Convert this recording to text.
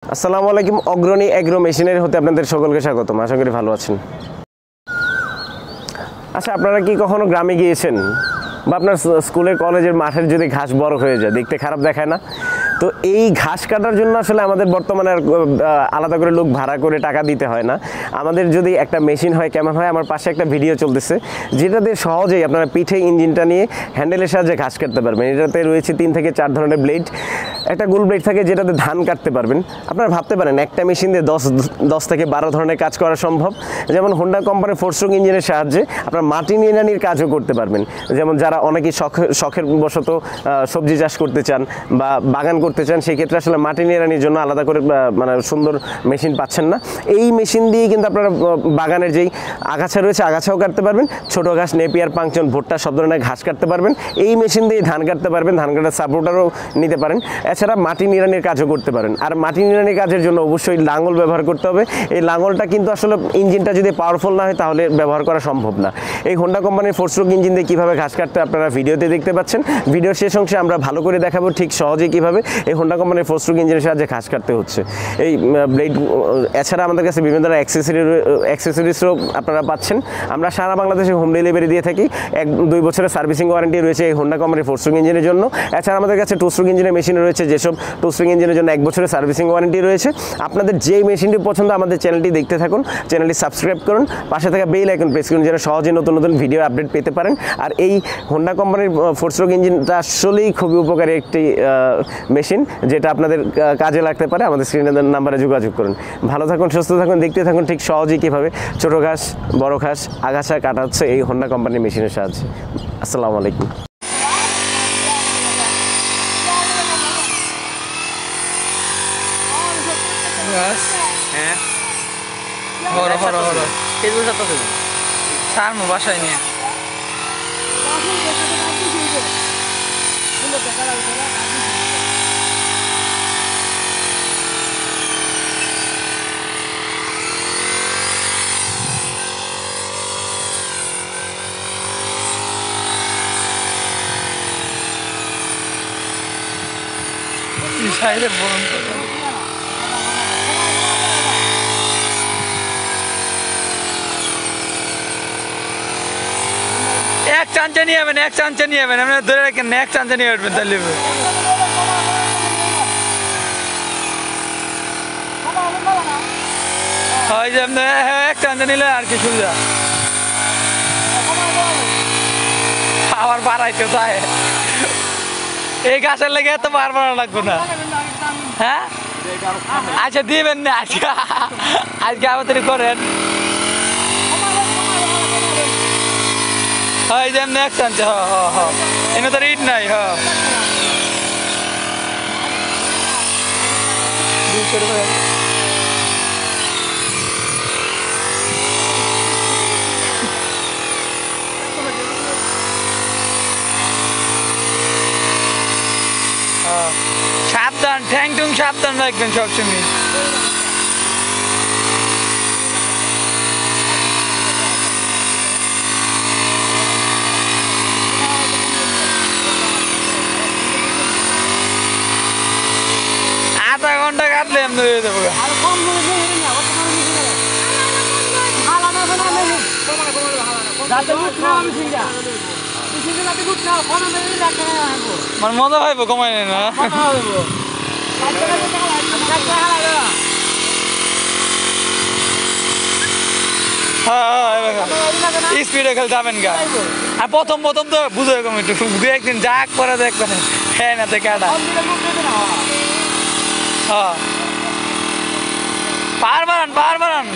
আসসালামু আলাইকুম। অগ্রণী এগ্রো মেশিনারি হতে আপনাদের সকলকে স্বাগতম। আশা করি ভালো আছেন। আচ্ছা, আপনারা কি কখনো গ্রামে গিয়েছেন বা আপনার স্কুলের কলেজের মাঠের যদি ঘাস বড় হয়ে যায়, দেখতে খারাপ দেখায় না? তো এই ঘাস কাটার জন্য আসলে আমাদের বর্তমানে আলাদা করে লোক ভাড়া করে টাকা দিতে হয় না। আমাদের যদি একটা মেশিন হয় কেমন হয়, আমার পাশে একটা ভিডিও চলতেছে যেটা দিয়ে সহজেই আপনারা পিঠে ইঞ্জিনটা নিয়ে হ্যান্ডেলের সাহায্যে ঘাস কাটতে পারবেন। এটাতে রয়েছে 3 থেকে 4 ধরনের ব্লেড। একটা গোল ব্লেড থাকে যেটাতে ধান কাটতে পারবেন। আপনারা ভাবতে পারেন একটা মেশিন দিয়ে 10 থেকে 12 ধরনের কাজ করা সম্ভব। যেমন হোন্ডা কোম্পানির 4 স্ট্রোক ইঞ্জিনের সাহায্যে আপনারা মাটি নিড়ানির কাজও করতে পারবেন। যেমন যারা অনেকেই শখের বশত সবজি চাষ করতে চান বা বাগান করতে চান, সেই ক্ষেত্রে আসলে মাটি নিড়ানির জন্য আলাদা করে মানে সুন্দর মেশিন পাচ্ছেন না। এই মেশিন দিয়ে কিন্তু আপনারা বাগানের যেই আগাছা রয়েছে আগাছাও কাটতে পারবেন, ছোট ঘাস, নেপিয়ার, পাংচন, ভুট্টা সব ধরনের ঘাস কাটতে পারবেন। এই মেশিন দিয়ে ধান কাটতে পারবেন, ধান কাটার সাপোর্টারও নিতে পারেন। এছাড়া মাটি নিড়ানির কাজও করতে পারেন। আর মাটি নিড়ানির কাজের জন্য অবশ্যই লাঙল ব্যবহার করতে হবে। এই লাঙলটা কিন্তু আসলে ইঞ্জিনটা যদি পাওয়ারফুল না হয় তাহলে ব্যবহার করা সম্ভব না। এই হোন্ডা কোম্পানির 4 স্ট্রোক ইঞ্জিন দিয়ে কীভাবে ঘাস কাটতে আপনারা ভিডিওতে দেখতে পাচ্ছেন। ভিডিওর শেষ অংশে আমরা ভালো করে দেখাবো ঠিক সহজে কীভাবে এই হোন্ডা কোম্পানির 4 স্ট্রোক ইঞ্জিনের সাহায্যে ঘাস কাটতে হচ্ছে। এই ব্লেড এছাড়া আমাদের কাছে বিভিন্ন ধরনের অ্যাক্সেসরিজও আপনারা পাচ্ছেন। আমরা সারা বাংলাদেশে হোম ডেলিভারি দিয়ে থাকি। 1-2 বছরের সার্ভিসিং ওয়ারেন্টি রয়েছে এই হোন্ডা কোম্পানির 4 স্ট্রোক ইঞ্জিনের জন্য। এছাড়া আমাদের কাছে 2 স্ট্রোক ইঞ্জিনের মেশিন রয়েছে, যেসব 2 স্ট্রোক ইঞ্জিনের জন্য 1 বছরের সার্ভিসিং ওয়ারেন্টি রয়েছে। আপনাদের যেই মেশিনটি পছন্দ আমাদের চ্যানেলটি দেখতে থাকুন, চ্যানেলটি সাবস্ক্রাইব করুন, পাশে থাকা বেল আইকন প্রেস করুন যেন সহজে নতুন নতুন ভিডিও আপডেট পেতে পারেন। আর এই হোন্ডা কোম্পানির 4 স্ট্রোক ইঞ্জিনটা আসলেই খুবই উপকারী একটি মেশিন, যেটা আপনাদের কাজে লাগতে পারে। আমাদের স্ক্রিনের নাম্বারে যোগাযোগ করুন। ভালো থাকুন, সুস্থ থাকুন, দেখতে থাকুন ঠিক সহজেই কীভাবে ছোটো ঘাস, বড় ঘাস, আগাছা কাটা হচ্ছে এই হোন্ডা কোম্পানির মেশিনের সাহায্যে। আসসালামু আলাইকুম। হ্যাঁ, হরো হরো হরো কেজি সাত সার মো বাসায় নিয়ে সাইডে বরণ করে এক চাঞ্চা নিয়ে যাবেন, এক চাঞ্চা নিয়ে যাবেন, আপনি ধরে রাখেন এক চাঞ্চা নিয়ে উঠবেন তাহলে হয় যে আপনি এক চাঞ্চা নিলে আর কি সুবিধা আবার বাড়াইতে চায়। এই গাছের লেগে এত বার বাড়া লাগবে না। হ্যাঁ আচ্ছা দিবেন না, আজকে আজকে আমাদের করেন। হয় যে নেক্সট আনছে এনে তো ইট নাই। সাবধান, ঠ্যাং টুং সাবধান রাখবেন সবসময়। আধা ঘন্টা কাটলে আমি ধরে দেবো। মানে মজা পাইব কমাই না স্পিডে খেলে যাবেন গা। আর প্রথম তো বুঝে কম একটু 2-1 দিন যাক করে দেখবেন। হ্যাঁ না কাটা পার বাড়ান